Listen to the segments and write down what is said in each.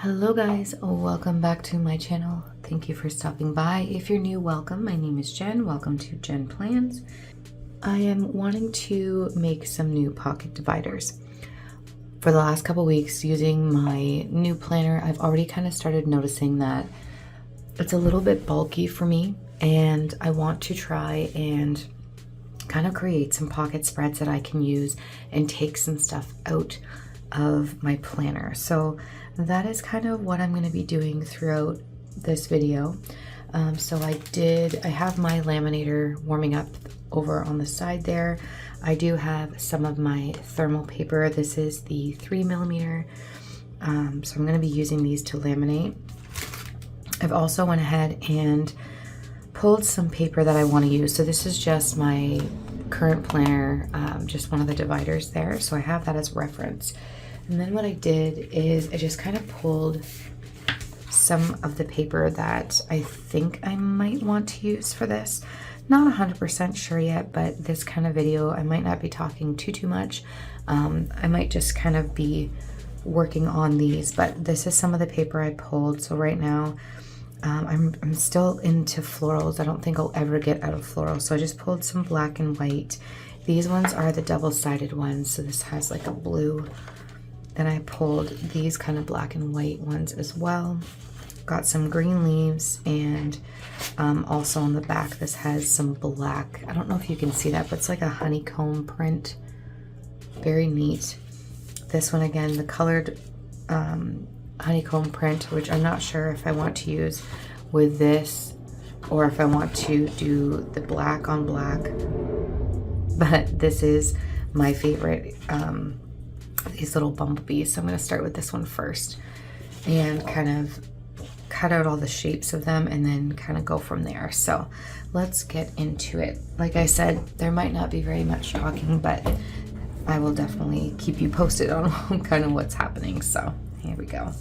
Hello guys, welcome back to my channel. Thank you for stopping by. If you're new, welcome. My name is Jen. Welcome to Jen Plans. I am wanting to make some new pocket dividers. For the last couple weeks using my new planner, I've already kind of started noticing that it's a little bit bulky for me, and I want to try and kind of create some pocket spreads that I can use and take some stuff out of my planner. So that is kind of what I'm going to be doing throughout this video. So I have my laminator warming up over on the side there. I do have some of my thermal paper. This is the 3mm. So I'm going to be using these to laminate. I've also went ahead and pulled some paper that I want to use. So this is just my current planner, just one of the dividers there. So I have that as reference. And then what I did is I just kind of pulled some of the paper that I think I might want to use for this. Not 100% sure yet, but this kind of video, I might not be talking too much. I might just kind of be working on these, but this is some of the paper I pulled. So right now, I'm still into florals. I don't think I'll ever get out of floral. So I just pulled some black and white. These ones are the double-sided ones. So this has like a blue. Then I pulled these kind of black and white ones as well. Got some green leaves, and also on the back this has some black. I don't know if you can see that, but it's like a honeycomb print. Very neat. This one again, the colored honeycomb print, which I'm not sure if I want to use with this or if I want to do the black on black. But this is my favorite. These little bumblebees. So I'm going to start with this one first and kind of cut out all the shapes of them and then kind of go from there. So let's get into it. Like I said, there might not be very much talking, but I will definitely keep you posted on kind of what's happening. So here we go.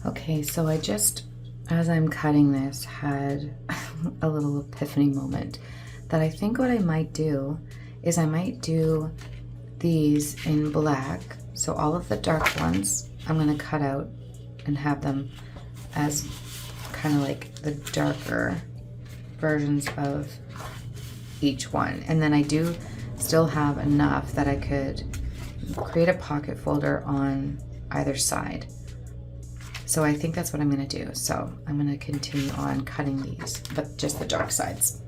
Okay, so I just, as I'm cutting this, had a little epiphany moment that I think what I might do is I might do these in black. So all of the dark ones I'm going to cut out and have them as kind of like the darker versions of each one. And then I do still have enough that I could create a pocket folder on either side. So I think that's what I'm going to do. So I'm going to continue on cutting these, but just the dark sides.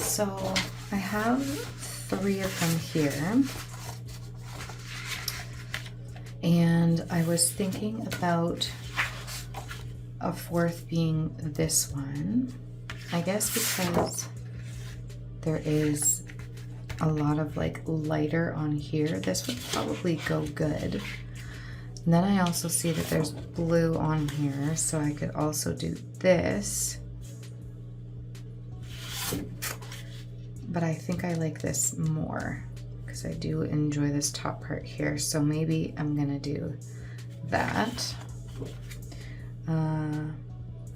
So I have 3 of them here. And I was thinking about a 4th being this one. I guess because there is a lot of like lighter on here, this would probably go good. And then I also see that there's blue on here, so I could also do this. But I think I like this more because I do enjoy this top part here. So maybe I'm gonna do that.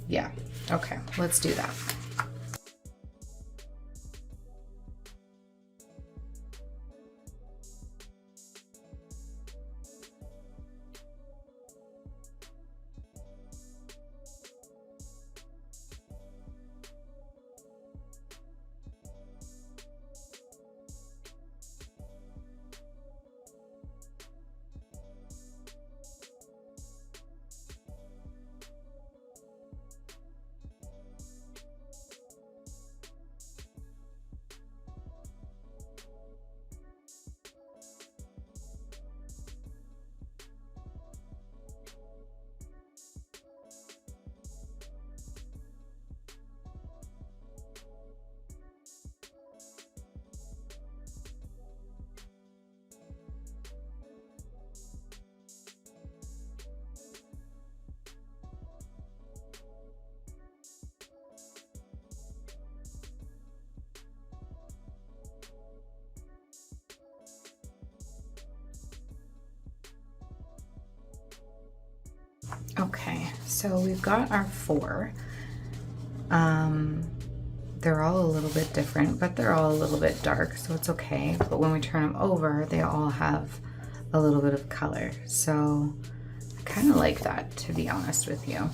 Yeah, okay, let's do that. Okay, so we've got our 4. They're all a little bit different, but they're all a little bit dark, so it's okay. But when we turn them over, they all have a little bit of color. So I kind of like that, to be honest with you.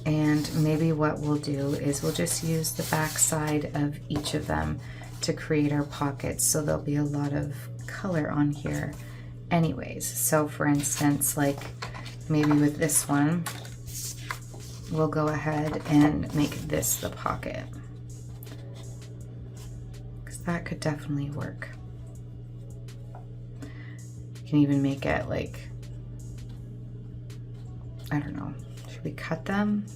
And maybe what we'll do is we'll just use the back side of each of them to create our pockets, so there'll be a lot of color on here anyways. So for instance, like maybe with this one, we'll go ahead and make this the pocket, because that could definitely work. You can even make it like, I don't know, should we cut them?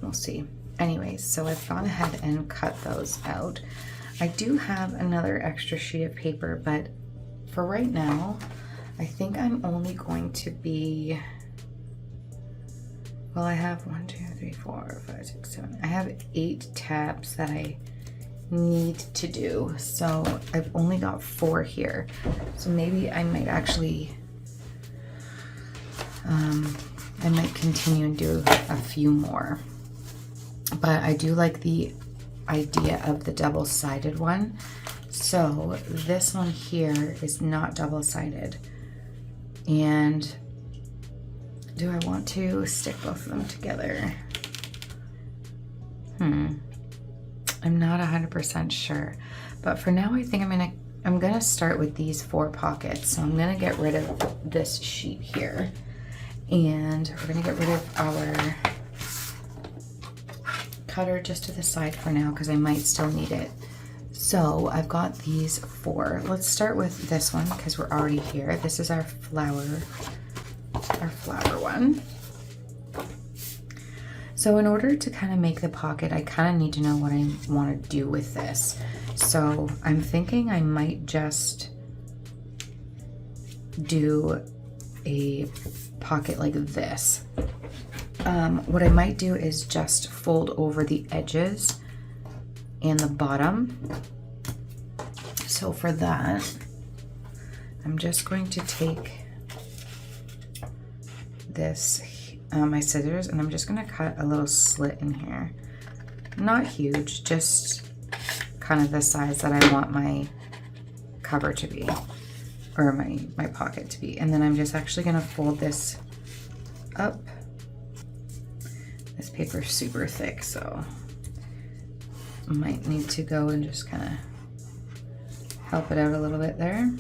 We'll see. Anyways, so I've gone ahead and cut those out. I do have another extra sheet of paper, but for right now, I think I'm only going to be, well, I have 1, 2, 3, 4, 5, 6, 7. I have 8 tabs that I need to do. So I've only got 4 here. So maybe I might actually, I might continue and do a few more. But I do like the idea of the double-sided one. So this one here is not double-sided. And do I want to stick both of them together? I'm not 100% sure. But for now, I think I'm gonna start with these 4 pockets. So I'm gonna get rid of this sheet here. And we're gonna get rid of our cutter just to the side for now, because I might still need it. So I've got these 4. Let's start with this one because we're already here. This is our flower one. So in order to kind of make the pocket, I kind of need to know what I want to do with this. So I'm thinking I might just do a pocket like this. What I might do is just fold over the edges and the bottom. So for that, I'm just going to take this, my scissors, and I'm just going to cut a little slit in here. Not huge, just kind of the size that I want my cover to be, or my pocket to be. And then I'm just actually going to fold this up. This paper is super thick, so I might need to go and just kind of help it out a little bit there.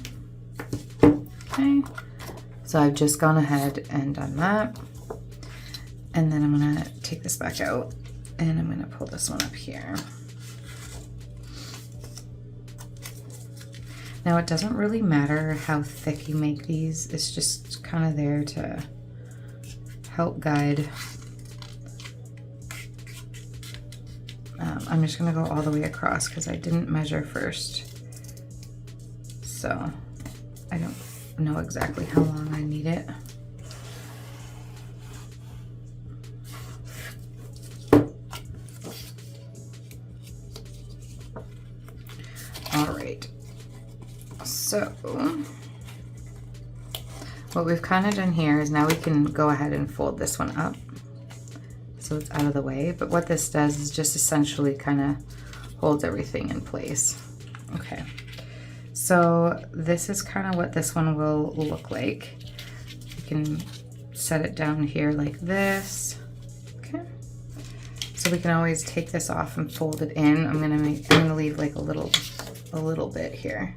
Okay, so I've just gone ahead and done that. And then I'm gonna take this back out And I'm gonna pull this one up here. Now it doesn't really matter how thick you make these, it's just kind of there to help guide. I'm just gonna go all the way across because I didn't measure first. So I don't know exactly how long I need it. All right, so what we've kind of done here is now we can go ahead and fold this one up so it's out of the way. But what this does is just essentially kind of holds everything in place. Okay, so this is kind of what this one will look like. You can set it down here like this. Okay, so we can always take this off and fold it in. I'm gonna leave like a little bit here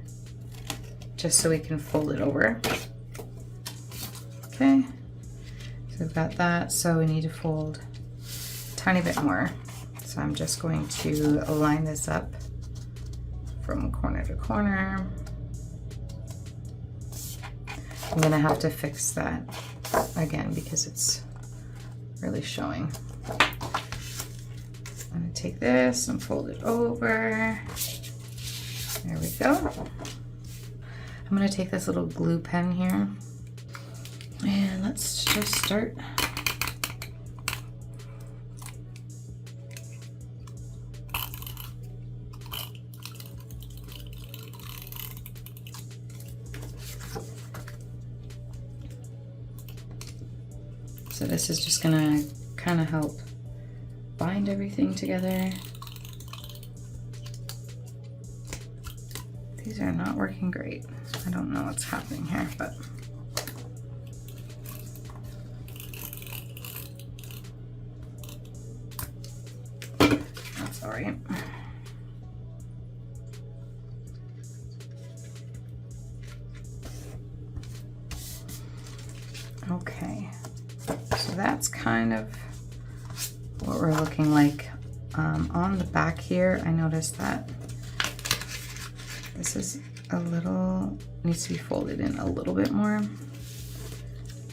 just so we can fold it over. Okay, so we've got that, so we need to fold a tiny bit more. So I'm just going to align this up from corner to corner. I'm gonna have to fix that again because it's really showing. I'm gonna take this and fold it over. There we go. I'm gonna take this little glue pen here and let's just start. So this is just gonna kind of help bind everything together. These are not working great. I don't know what's happening here, but that's all right. Okay, so that's kind of what we're looking like. On the back here, I noticed that this is needs to be folded in a little bit more.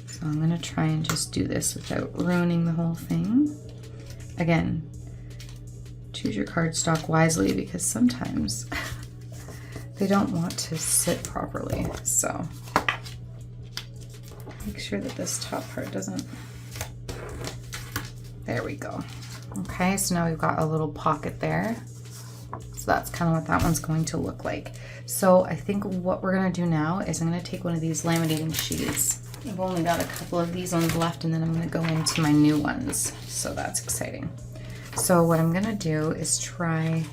So I'm gonna try and just do this without ruining the whole thing. Again, choose your cardstock wisely because sometimes they don't want to sit properly. So make sure that this top part doesn't. There we go. Okay, so now we've got a little pocket there. So that's kind of what that one's going to look like. So I think what we're gonna do now is I'm gonna take one of these laminating sheets. I've only got a couple of these ones left and then I'm gonna go into my new ones. So that's exciting. So what I'm gonna do is try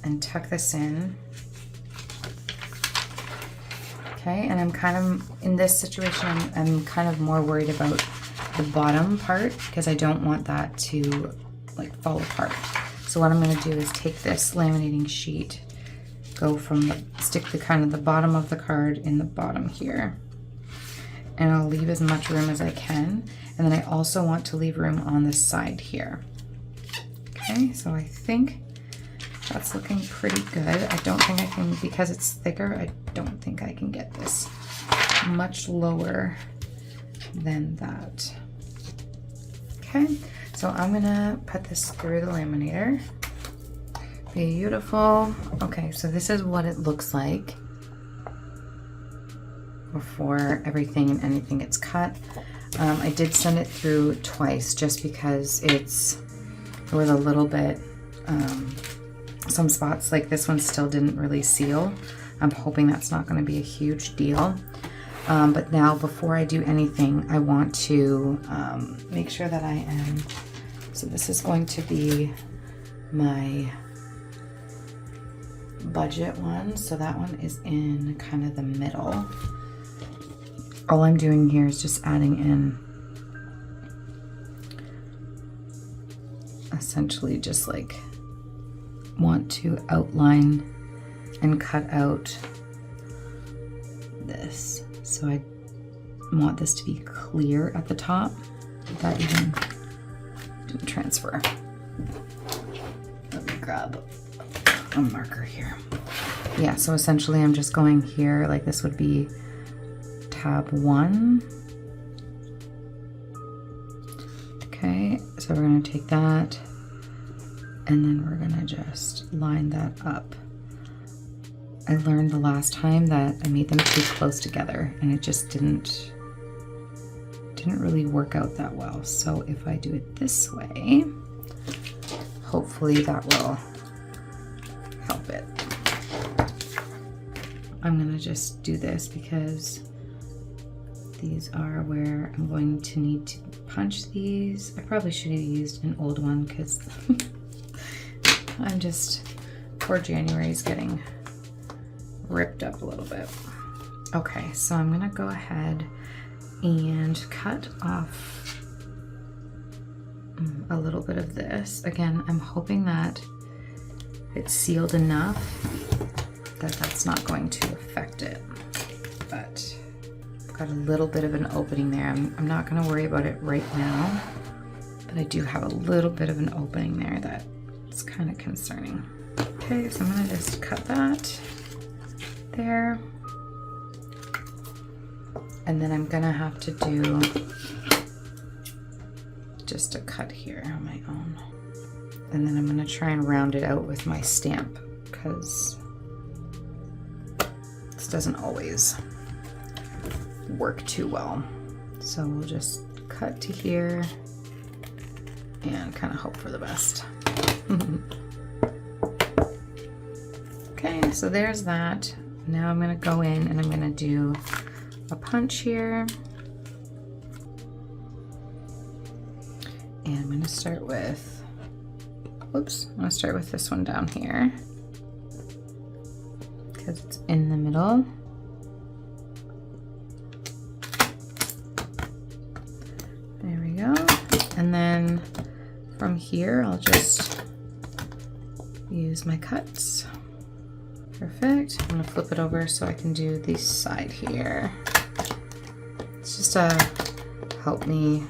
and tuck this in. Okay, and I'm kind of, in this situation, I'm kind of more worried about the bottom part because I don't want that to like fall apart. So what I'm going to do is take this laminating sheet, go from stick the kind of the bottom of the card in the bottom here, and I'll leave as much room as I can. And then I also want to leave room on the side here. Okay, so I think that's looking pretty good. I don't think I can, because it's thicker, I don't think I can get this much lower than that. Okay, so I'm gonna put this through the laminator. Beautiful. Okay, so this is what it looks like before everything and anything gets cut. I did send it through twice just because it was a little bit, some spots like this one still didn't really seal. I'm hoping that's not going to be a huge deal. But now before I do anything, I want to make sure that I am, so this is going to be my budget one. So that one is in kind of the middle. All I'm doing here is just adding in essentially just like want to outline and cut out this. So I want this to be clear at the top. Did that even didn't transfer. Let me grab a marker here. Yeah, so essentially I'm just going here, like this would be tab 1. Okay, so we're gonna take that and then we're gonna just line that up. I learned the last time that I made them too close together and it just didn't really work out that well. So if I do it this way, hopefully that will help it. I'm gonna just do this because these are where I'm going to need to punch these. I probably should have used an old one because I'm just, poor January is getting ripped up a little bit. Okay, so I'm gonna go ahead and cut off a little bit of this. Again, I'm hoping that it's sealed enough that that's not going to affect it, but I've got a little bit of an opening there. I'm not gonna worry about it right now, but I do have a little bit of an opening there that's kind of concerning. Okay, so I'm gonna just cut that there. And then I'm gonna have to do just a cut here on my own. And then I'm gonna try and round it out with my stamp because this doesn't always work too well. So we'll just cut to here and kind of hope for the best. Okay, so there's that. Now I'm gonna go in and I'm gonna do a punch here. And I'm gonna start with, whoops, I'm gonna start with this one down here because it's in the middle. There we go. And then from here, I'll just use my cuts. Perfect. I'm gonna flip it over so I can do the side here. It's just to help me,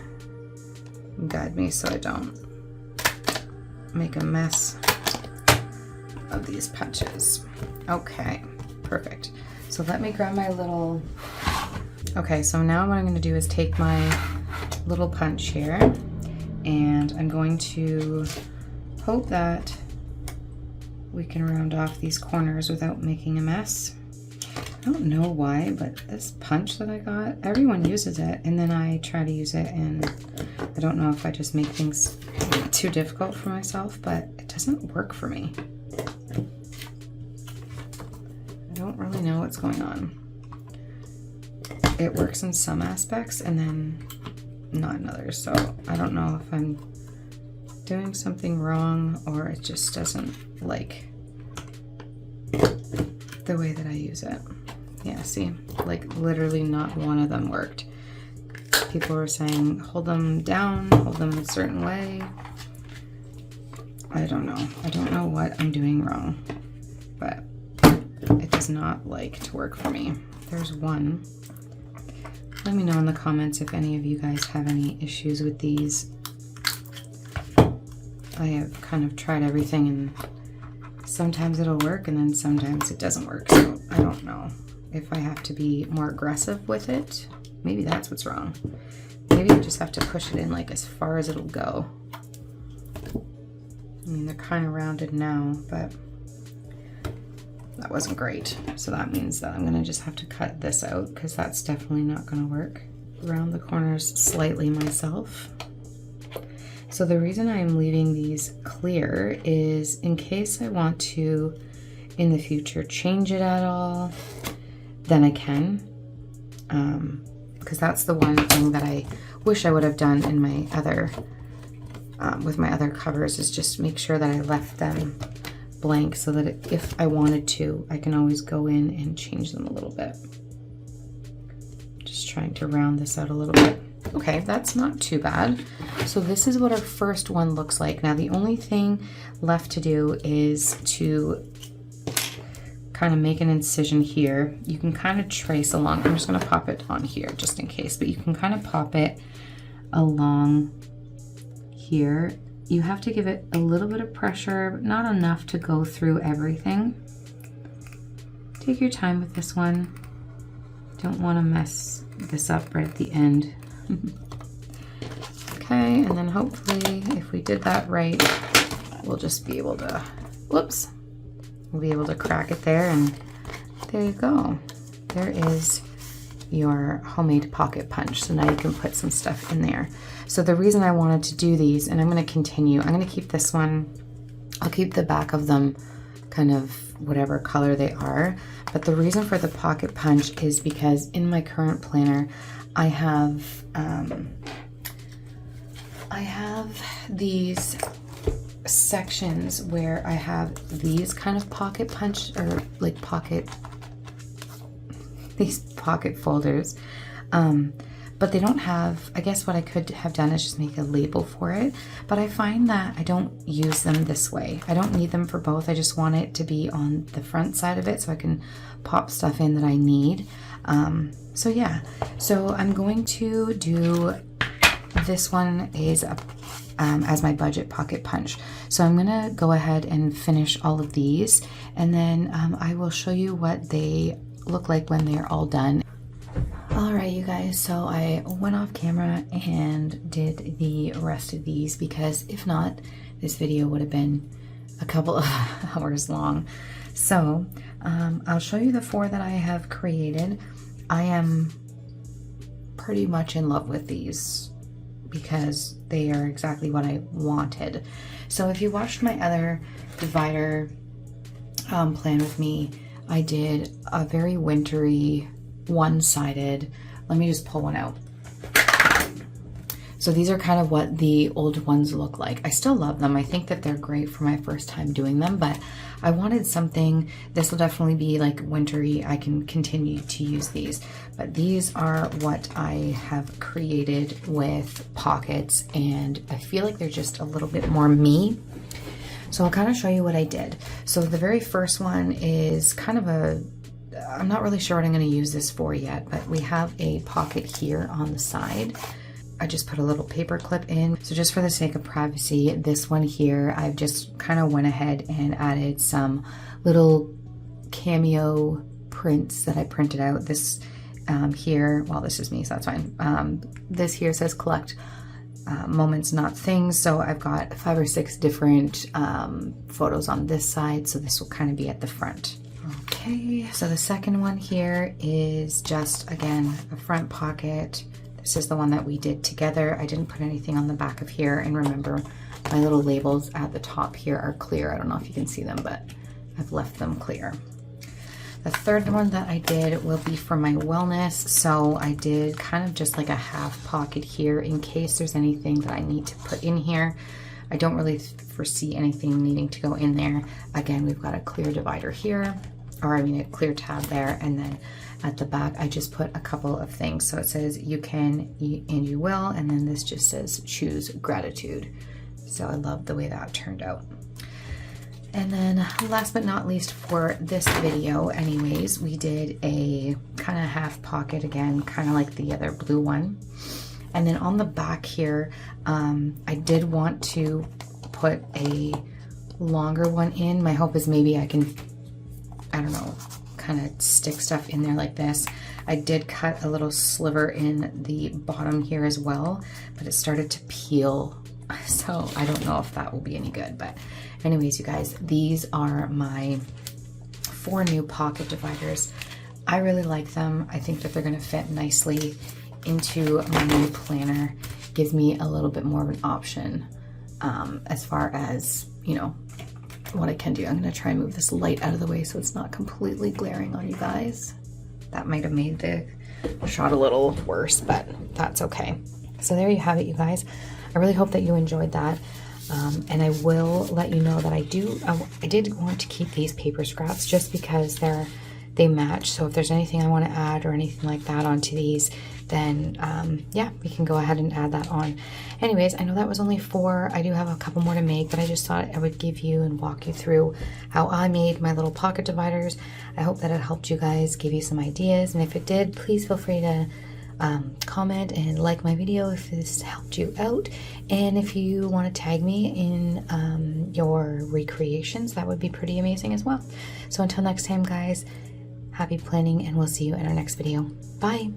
guide me so I don't make a mess of these punches. Okay, perfect. So let me grab my little, okay, so now what I'm gonna do is take my little punch here and I'm going to hope that we can round off these corners without making a mess. I don't know why, but this punch that I got, everyone uses it, and then I try to use it, and I don't know if I just make things too difficult for myself, but it doesn't work for me. I don't really know what's going on. It works in some aspects, and then not in others, so I don't know if I'm doing something wrong, or it just doesn't like the way that I use it. Yeah, see, like literally not one of them worked. People were saying, hold them down, hold them a certain way. I don't know. I don't know what I'm doing wrong, but it does not like to work for me. There's one. Let me know in the comments if any of you guys have any issues with these. I have kind of tried everything and sometimes it'll work and then sometimes it doesn't work. So I don't know if I have to be more aggressive with it. Maybe that's what's wrong. Maybe you just have to push it in like as far as it'll go. I mean, they're kind of rounded now, but that wasn't great. So that means that I'm gonna just have to cut this out because that's definitely not gonna work. Round the corners slightly myself. So the reason I'm leaving these clear is in case I want to, in the future, change it at all, then I can. Because that's the one thing that I wish I would have done in my other, with my other covers, is just make sure that I left them blank so that if I wanted to, I can always go in and change them a little bit. Just trying to round this out a little bit. Okay, that's not too bad. So this is what our first one looks like. Now the only thing left to do is to kind of make an incision here. You can kind of trace along. I'm just going to pop it on here just in case, but you can kind of pop it along here. You have to give it a little bit of pressure, but not enough to go through everything. Take your time with this one. Don't want to mess this up right at the end. Okay, and then hopefully if we did that right, we'll just be able to, whoops, we'll be able to crack it there, and there you go. There is your homemade pocket punch. So now you can put some stuff in there. So the reason I wanted to do these, and I'm going to continue, I'm going to keep this one, I'll keep the back of them kind of whatever color they are, but the reason for the pocket punch is because in my current planner I have these sections where I have these kind of pocket punch, or like these pocket folders, but they don't have, I guess what I could have done is just make a label for it, but I find that I don't use them this way. I don't need them for both. I just want it to be on the front side of it so I can pop stuff in that I need. So yeah, so I'm going to do this one is as my budget pocket punch. So I'm gonna go ahead and finish all of these, and then I will show you what they look like when they're all done. All right, you guys, so I went off camera and did the rest of these, because if not, this video would have been a couple of hours long. So I'll show you the 4 that I have created. I am pretty much in love with these because they are exactly what I wanted. So if you watched my other divider plan with me, I did a very wintry, one-sided, let me just pull one out. So these are kind of what the old ones look like. I still love them. I think that they're great for my first time doing them, but I wanted something, this will definitely be like wintry. I can continue to use these, but these are what I have created with pockets, and I feel like they're just a little bit more me. So I'll kind of show you what I did. So the very first one is kind of a, I'm not really sure what I'm going to use this for yet, but we have a pocket here on the side. I just put a little paper clip in. So just for the sake of privacy, this one here, I've just kind of went ahead and added some little cameo prints that I printed out. This here, well, this is me, so that's fine. This here says collect moments, not things. So I've got 5 or 6 different photos on this side. So this will kind of be at the front. Okay, so the second one here is just, again, a front pocket. This is the one that we did together. I didn't put anything on the back of here, and remember, my little labels at the top here are clear. I don't know if you can see them, but I've left them clear. The third one that I did will be for my wellness. So I did kind of just like a half pocket here in case there's anything that I need to put in here. I don't really foresee anything needing to go in there. Again, we've got a clear divider here, or I mean a clear tab there, and then at the back I just put a couple of things. So it says you can and you will, and then this just says choose gratitude. So I love the way that turned out. And then last but not least for this video anyways, we did a kind of half pocket again, kind of like the other blue one. And then on the back here, I did want to put a longer one in. My hope is maybe I can, I don't know, kind of stick stuff in there like this. I did cut a little sliver in the bottom here as well, but it started to peel. So I don't know if that will be any good, but anyways, you guys, these are my 4 new pocket dividers. I really like them. I think that they're going to fit nicely into my new planner. Gives me a little bit more of an option as far as, you know, what I can do. I'm going to try and move this light out of the way so it's not completely glaring on you guys. That might have made the shot a little worse, but that's okay. So there you have it, you guys. I really hope that you enjoyed that. And I will let you know that I did want to keep these paper scraps just because they match. So if there's anything I want to add or anything like that onto these, then yeah, we can go ahead and add that on. Anyways, I know that was only 4. I do have a couple more to make, but I just thought I would give you and walk you through how I made my little pocket dividers. I hope that it helped you guys, give you some ideas. And if it did, please feel free to comment and like my video if this helped you out, and if you want to tag me in your recreations, that would be pretty amazing as well. So until next time, guys, happy planning, and we'll see you in our next video. Bye.